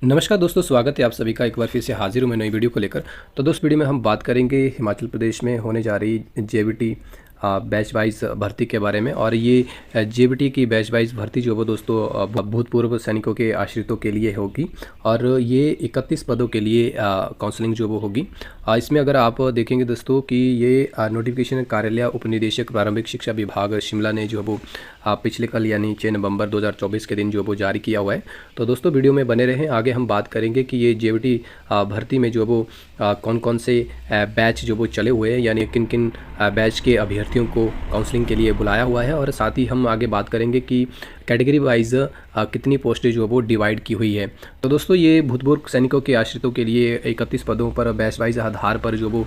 नमस्कार दोस्तों, स्वागत है आप सभी का। एक बार फिर से हाजिर हूँ मैं नई वीडियो को लेकर। तो दोस्त, वीडियो में हम बात करेंगे हिमाचल प्रदेश में होने जा रही जेबीटी बैच वाइज भर्ती के बारे में। और ये जेबीटी की बैच वाइज भर्ती जो वो दोस्तों भूतपूर्व सैनिकों के आश्रितों के लिए होगी। और ये 31 पदों के लिए काउंसलिंग जो वो होगी। इसमें अगर आप देखेंगे दोस्तों कि ये नोटिफिकेशन कार्यालय उपनिदेशक प्रारंभिक शिक्षा विभाग शिमला ने जो वो पिछले कल यानी 6 नवंबर 2024 के दिन जो वो जारी किया हुआ है। तो दोस्तों वीडियो में बने रहें, आगे हम बात करेंगे कि ये जेबीटी भर्ती में जो वो कौन कौन से बैच जो वो चले हुए हैं, यानी किन किन बैच के अभ्यर्थियों को काउंसलिंग के लिए बुलाया हुआ है। और साथ ही हम आगे बात करेंगे कि कैटेगरी वाइज कितनी पोस्टें जो वो डिवाइड की हुई है। तो दोस्तों, ये भूतपूर्व सैनिकों के आश्रितों के लिए 31 पदों पर बैच वाइज आधार पर जो वो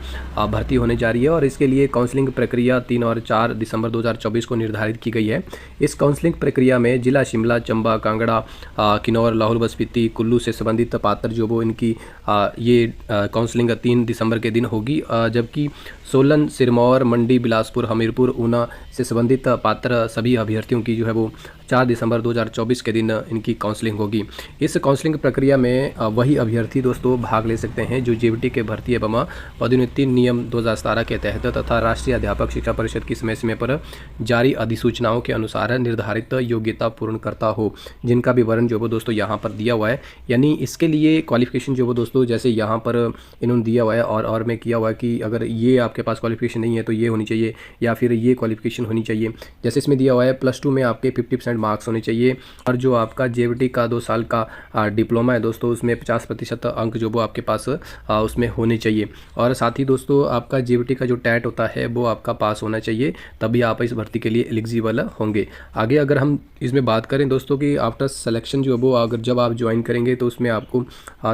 भर्ती होने जा रही है। और इसके लिए काउंसलिंग प्रक्रिया 3 और 4 दिसंबर 2024 को निर्धारित की गई है। इस काउंसलिंग प्रक्रिया में जिला शिमला, चंबा, कांगड़ा, किन्नौर, लाहौल स्पीति, कुल्लू से संबंधित पात्र जो वो इनकी ये काउंसलिंग 3 दिसंबर के दिन होगी। जबकि सोलन, सिरमौर, मंडी, बिलासपुर, हमीरपुर, ऊना से संबंधित पात्र सभी अभ्यर्थियों की जो है वो 4 दिसंबर 2024 के दिन इनकी काउंसलिंग होगी। इस काउंसलिंग प्रक्रिया में वही अभ्यर्थी दोस्तों भाग ले सकते हैं जो जेबीटी के भर्ती एवं पदोन्नति नियम 2017 के तहत तथा राष्ट्रीय अध्यापक शिक्षा परिषद की समय समय पर जारी अधिसूचनाओं के अनुसार निर्धारित योग्यता पूर्ण करता हो, जिनका विवरण जो वो दोस्तों यहाँ पर दिया हुआ है। यानी इसके लिए क्वालिफिकेशन जो वो दोस्तों जैसे यहाँ पर इन्होंने दिया हुआ है और में किया हुआ है कि अगर ये आपके पास क्वालिफिकेशन नहीं है तो ये होनी चाहिए, या फिर ये क्वालिफिकेशन होनी चाहिए। जैसे इसमें दिया हुआ है +2 में आपके 50% मार्क्स होने चाहिए। और जो आपका जेबीटी का 2 साल का डिप्लोमा है दोस्तों, उसमें 50% अंक जो वो आपके पास उसमें होने चाहिए। और साथ ही दोस्तों आपका जेबीटी का जो टैट होता है वो आपका पास होना चाहिए, तभी आप इस भर्ती के लिए एलिजिबल होंगे। आगे अगर हम इसमें बात करें दोस्तों कि आफ्टर सिलेक्शन जो वो अगर जब आप ज्वाइन करेंगे तो उसमें आपको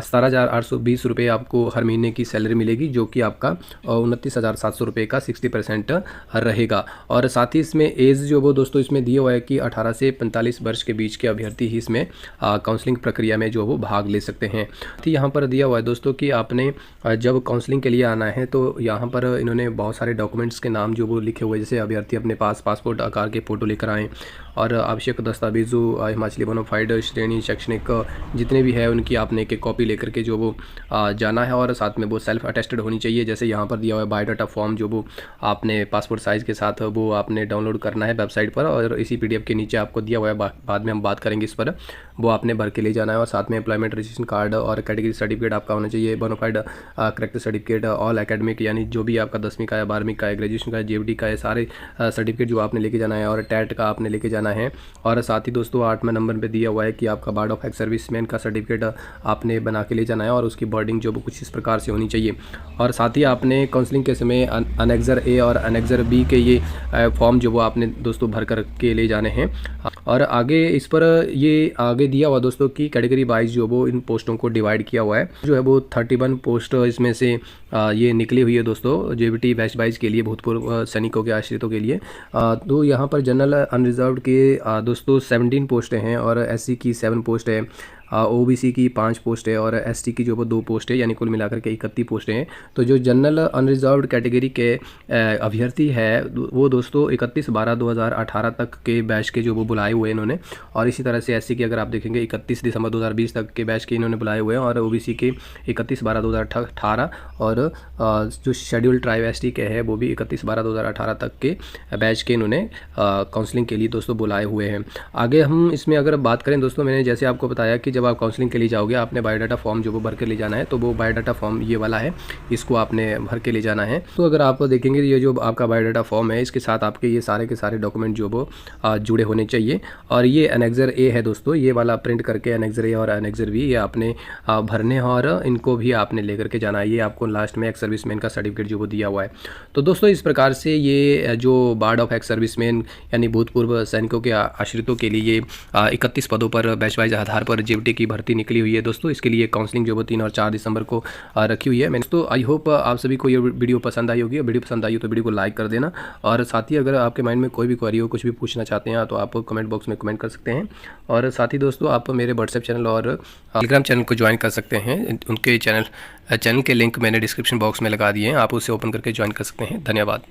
17,820 रुपये आपको हर महीने की सैलरी मिलेगी, जो कि आपका 29,700 रुपये का 60% रहेगा। और साथ ही इसमें एज जो वो दोस्तों इसमें दिया हुआ है कि 18 से 45 वर्ष के बीच के अभ्यर्थी ही इसमें काउंसलिंग प्रक्रिया में जो वो भाग ले सकते हैं। तो यहाँ पर दिया हुआ है दोस्तों कि आपने जब काउंसलिंग के लिए आना है तो यहाँ पर इन्होंने बहुत सारे डॉक्यूमेंट्स के नाम जो वो लिखे हुए, जैसे अभ्यर्थी अपने पास पासपोर्ट आकार के फ़ोटो लेकर आएँ, और आवश्यक दस्तावेजों हिमाचली बोनाफाइड श्रेणी शैक्षणिक जितने भी है उनकी आपने एक कॉपी लेकर के जो वो जाना है। और साथ में वो सेल्फ अटेस्टेड होनी चाहिए। जैसे यहाँ पर दिया हुआ है बायोडाटा फॉर्म जो वो आपने पासपोर्ट साइज़ के साथ वो आपने डाउनलोड करना है वेबसाइट पर, और इसी PDF के नीचे आपको दिया हुआ है, बाद में हम बात करेंगे इस पर, वो आपने भर के ले जाना है। और साथ में एम्प्लॉयमेंट रजिस्ट्रेशन कार्ड और कैटेगरी सर्टिफिकेट आपका होना चाहिए, bona fide character certificate, all academic यानी जो भी आपका 10वीं का है, 12वीं का है, ग्रेजुएशन का है, जेबीटी का है, सारे सर्टिफिकेट जो आपने लेके जाना है। और टैट का आपने लेके जाना है। और साथ ही दोस्तों 8वें नंबर पे दिया हुआ है कि आपका बार्ड ऑफ एक्स सर्विसमैन का सर्टिफिकेट आपने बना के ले जाना है, और उसकी बॉर्डिंग जो कुछ इस प्रकार से होनी चाहिए। और साथ ही आपने काउंसलिंग के समय अनेक्जर ए और अनेक्जर बी के ये फॉर्म जो वो आपने दोस्तों भर कर के ले जाने हैं। और आगे इस पर ये आगे दिया हुआ दोस्तों की कैटेगरी वाइज जो वो इन पोस्टों को डिवाइड किया हुआ है, जो है वो 31 पोस्ट इसमें से ये निकली हुई है दोस्तों जेबीटी बैच वाइज के लिए, भूतपूर्व सैनिकों के आश्रितों के लिए। तो यहाँ पर जनरल अनरिजर्व्ड के दोस्तों 17 पोस्टें हैं, और SC की 7 पोस्ट है, OBC की 5 पोस्ट है, और ST की जो वो 2 पोस्ट है, यानी कुल मिलाकर के 31 पोस्टें हैं। तो जो जनरल अनरिजर्व्ड कैटेगरी के अभ्यर्थी है वो दोस्तों 31/12/2018 तक के बैच के जो वो बुलाए हुए हैं इन्होंने। और इसी तरह से SC की अगर आप देखेंगे 31 दिसंबर 2020 तक के बैच के इन्होंने बुलाए हुए हैं, और OBC के 31/12/2018, और जो शेड्यूल ट्राइब ST के है वो भी 31/12/2018 तक के बैच के इन्होंने काउंसलिंग के लिए दोस्तों बुलाए हुए हैं। आगे हम इसमें अगर बात करें दोस्तों, मैंने जैसे आपको बताया कि जब आप काउंसलिंग के लिए जाओगे आपने बायोडाटा फॉर्म जो वो भर के ले जाना है। तो वो बायोडाटा फॉर्म ये वाला है, इसको आपने भर के ले जाना है। तो अगर आप देखेंगे ये जो आपका बायोडाटा फॉर्म है, इसके साथ आपके ये सारे के सारे डॉक्यूमेंट जो वो जुड़े होने चाहिए। और ये अनेक्जर ए है दोस्तों, ये वाला प्रिंट करके अनेक्जर ए और अनेक्जर बी ये आपने भरने हैं, और इनको भी आपने लेकर के जाना है। ये आपको लास्ट में एक्स सर्विसमैन का सर्टिफिकेट जो वो दिया हुआ है। तो दोस्तों इस प्रकार से ये जो बार्ड ऑफ एक्स सर्विसमैन यानी भूतपूर्व सैनिकों के आश्रितों के लिए 31 पदों पर बैच वाइज आधार पर जेबीटी की भर्ती निकली हुई है दोस्तों। इसके लिए काउंसलिंग जो वो 3 और 4 दिसंबर को रखी हुई है। मैं दोस्तों आई होप आप सभी को ये वीडियो पसंद आई होगी। वीडियो पसंद आई हो तो वीडियो को लाइक कर देना, और साथ ही अगर आपके माइंड में कोई भी क्वेरी हो, कुछ भी पूछना चाहते हैं तो आप कमेंट बॉक्स में कमेंट कर सकते हैं। और साथ ही दोस्तों आप मेरे व्हाट्सएप चैनल और टेलीग्राम चैनल को ज्वाइन कर सकते हैं। उनके चैनल के लिंक मैंने डिस्क्रिप्शन बॉक्स में लगा दिए हैं, आप उसे ओपन करके ज्वाइन कर सकते हैं। धन्यवाद।